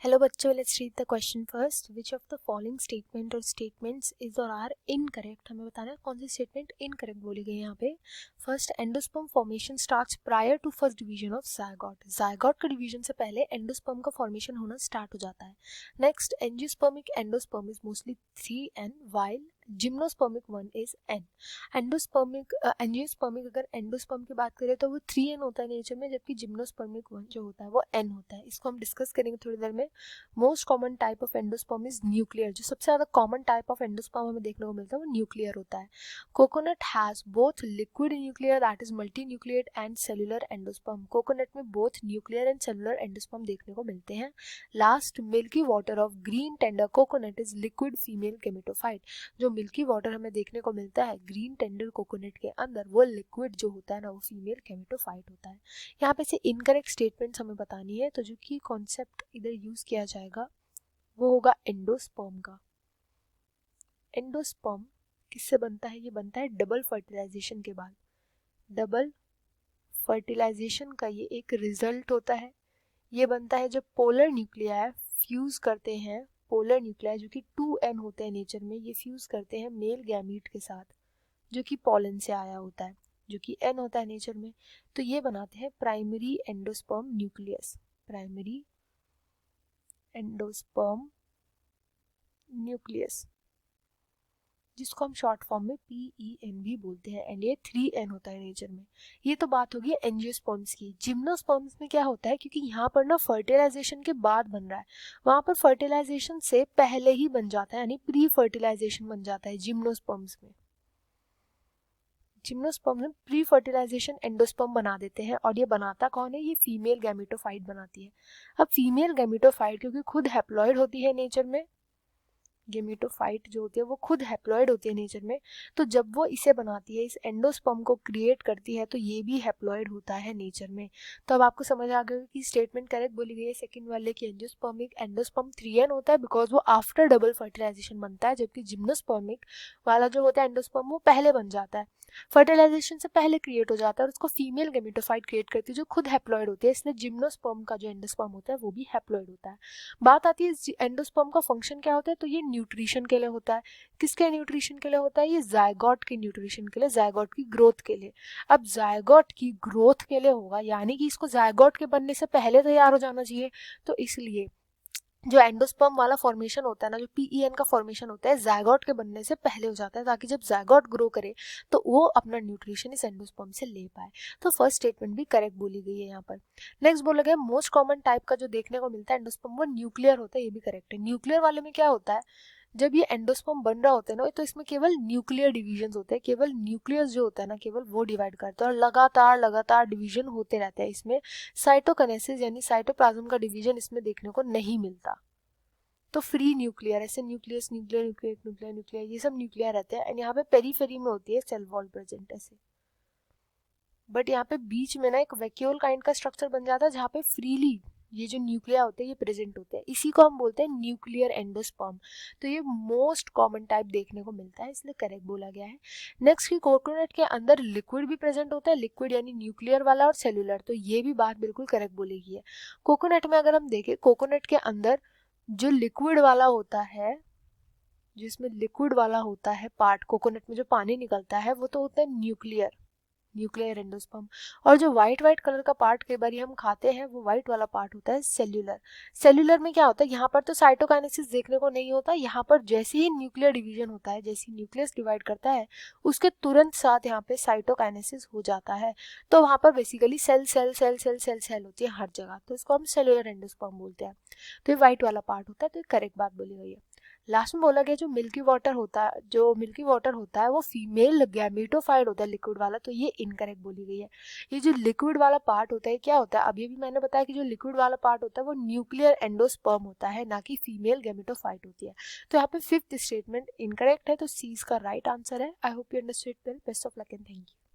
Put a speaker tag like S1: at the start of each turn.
S1: Hello बच्चों, let's read the question first. Which of the following statement और statements is और are incorrect. हमें बताना है कौन सी स्टेटमेंट इनकरेक्ट बोली गई है यहाँ पे. First, endosperm formation starts prior to first division of zygote. Zygote के डिवीजन से पहले एंडोस्पर्म का फॉर्मेशन होना स्टार्ट हो जाता है. Next, angiospermic endosperm is mostly 3n while gymnospermic 1 is n. Angiospermic अगर एंडोस्पर्म की बात करें तो वो 3n होता है नेचर में, जबकि जिम्नोस्पर्मिक 1 जो होता है वो n होता है. इसको हम डिस्कस करेंगे थोड़ी देर में. Most common type of endosperm is nuclear. जो सबसे ज्यादा कॉमन टाइप ऑफ एंडोस्पर्म हमें देखने को मिलता है वो न्यूक्लियर होता है. Coconut has both liquid nuclear that is multinucleate and cellular endosperm. Coconut में both nuclear and cellular endosperm देखने को मिलते हैं. Last, milky water of green tender coconut is liquid female gametophyte. जो मिल्की वाटर हमें देखने को मिलता है ग्रीन टेंडर कोकोनट के अंदर, वो लिक्विड जो होता है ना वो फीमेल गेमेटोफाइट होता है. यहाँ पे से इनकरेक्ट स्टेटमेंट्स हमें बतानी है, तो जो कि कॉन्सेप्ट इधर यूज किया जाएगा वो होगा एंडोस्पर्म का. एंडोस्पर्म किससे बनता है? ये बनता है डबल फर्टिलाइजेशन के बाद. डबल फर्टिलाइजेशन का ये एक रिजल्ट होता है. ये बनता है जब पोलर न्यूक्लियाई फ्यूज करते हैं. पोलर न्यूक्लियाई जो कि 2n होते हैं नेचर में, ये फ्यूज करते हैं मेल गैमीट के साथ जो कि पॉलन से आया होता है, जो कि n होता है नेचर में. तो ये बनाते हैं primary endosperm nucleus. Primary endosperm nucleus, जिसको हम शॉर्ट फॉर्म में PEN भी बोलते हैं. एंड ये 3n होता है नेचर में. ये तो बात होगी एंजियोस्पर्म्स की. जिम्नोस्पर्म्स में क्या होता है, क्योंकि यहाँ पर ना फर्टिलाइजेशन के बाद बन रहा है, वहां पर फर्टिलाइजेशन से पहले ही बन जाता है, यानी प्री फर्टिलाइजेशन बन जाता है जिम्नोस्पर्म्स में. जिम्नोस्पर्म में प्री फर्टिलाइजेशन एंडोस्पर्म बना देते हैं. और ये बनाता कौन है? ये फीमेल गैमेटोफाइट बनाती है. अब फीमेल गैमेटोफाइट क्योंकि खुद हैप्लॉइड होती है नेचर में, गेमेटोफाइट जो होती है वो खुद हैप्लॉइड होती है नेचर में, तो जब वो इसे बनाती है, इस एंडोस्पर्म को क्रिएट करती है, तो ये भी हैप्लॉइड होता है नेचर में. तो अब आपको समझ आ गया कि स्टेटमेंट करेक्ट बोली गई है सेकंड वाले की. एंजियोस्पर्मिक एंडोस्पर्म 3n होता है बिकॉज वो आफ्टर डबल फर्टिलाइजेशन बनता है, जबकि जिम्नोस्पर्मिक वाला जो होता है एंडोस्पर्म वो पहले बन जाता है, फर्टिलाइजेशन से पहले क्रिएट हो जाता है, और उसको फीमेल गेमेटोफाइट क्रिएट करती है जो खुद हैप्लॉइड होती है. इसलिए जिम्नोस्पर्म का जो एंडोस्पर्म होता है वो भी हैप्लॉइड होता है. बात आती है एंडोस्पर्म का फंक्शन क्या होता है, तो ये न्यूट्रिशन के लिए होता है. किसके न्यूट्रिशन के लिए होता है? ये जायगोट के न्यूट्रिशन के लिए, जायगोट की ग्रोथ के लिए. अब जायगोट की ग्रोथ के लिए होगा, यानी कि इसको जायगोट के बनने से पहले तैयार हो जाना चाहिए. तो इसलिए जो एंडोस्पर्म वाला फॉर्मेशन होता है ना, जो PEN का फॉर्मेशन होता है, जायगोट के बनने से पहले हो जाता है, ताकि जब जायगोट ग्रो करे तो वो अपना न्यूट्रिशन इस एंडोस्पर्म से ले पाए. तो फर्स्ट स्टेटमेंट भी करेक्ट बोली गई है यहाँ पर. नेक्स्ट बोला गया मोस्ट कॉमन टाइप का जो देखने को मिलता है एंडोस्पर्म वो न्यूक्लियर होता है. ये भी करेक्ट है. न्यूक्लियर वाले में क्या होता है, जब ये एंडोस्पर्म बन रहा होता है ना, तो इसमें केवल न्यूक्लियर डिवीजन होते हैं. केवल न्यूक्लियस जो होता है ना, केवल वो डिवाइड करता है, और लगातार डिवीजन होते रहते हैं. इसमें साइटोकिनेसिस यानी साइटोप्लाज्म का डिवीजन इसमें देखने को नहीं मिलता. तो फ्री न्यूक्लियर, ऐसे nucleus nuclear nuclear nuclear nuclear ये सब न्यूक्लियर रहते हैं. एंड यहाँ पे पेरीफेरी में होती है सेल वॉल प्रेजेंट ऐसे. बट यहाँ पे बीच में ना एक वैक्यूल काइंड का स्ट्रक्चर बन जाता है जहाँ पे फ्रीली ये जो न्यूक्लिया होते हैं ये प्रेजेंट होते हैं. इसी को हम बोलते हैं न्यूक्लियर एंडोस्पर्म. तो ये मोस्ट कॉमन टाइप देखने को मिलता है, इसलिए करेक्ट बोला गया है. नेक्स्ट की कोकोनट के अंदर लिक्विड भी प्रेजेंट होता है. लिक्विड यानी न्यूक्लियर वाला और सेलुलर, तो ये भी बात बिल्कुल करेक्ट बोली गई है. कोकोनट में अगर हम देखें, कोकोनट के अंदर जो लिक्विड वाला होता है, जिसमें लिक्विड वाला होता है पार्ट, कोकोनट में जो पानी निकलता है वो तो होता है न्यूक्लियर एंडोस्पर्म. और जो व्हाइट कलर का पार्ट कई बार हम खाते हैं, वो व्हाइट वाला पार्ट होता है सेल्यूलर. सेल्यूलर में क्या होता है, यहाँ पर तो साइटोकाइनेसिस देखने को नहीं होता. यहाँ पर जैसे ही न्यूक्लियर डिवीजन होता है, जैसे ही न्यूक्लियस डिवाइड करता है, उसके तुरंत साथ यहाँ पे साइटोकाइनेसिस हो जाता है. तो वहाँ पर बेसिकली सेल होती है हर जगह, तो इसको हम सेल्यूलर एंडोस्पर्म बोलते हैं. तो ये व्हाइट वाला पार्ट होता है. तो ये करेक्ट बात बोली गई है. लास्ट में बोला गया जो मिल्की वाटर होता है वो फीमेल गैमेटोफाइट होता है लिक्विड वाला, तो ये इनकरेक्ट बोली गई है. ये जो लिक्विड वाला पार्ट होता है क्या होता है, अभी भी मैंने बताया कि जो लिक्विड वाला पार्ट होता है वो न्यूक्लियर एंडोस्पर्म होता है, ना कि फीमेल गैमेटोफाइट होती है. तो यहाँ पे फिफ्थ स्टेटमेंट इनकरेक्ट है, तो सी इसका राइट आंसर है. I hope you understood well. Best of luck and thank you.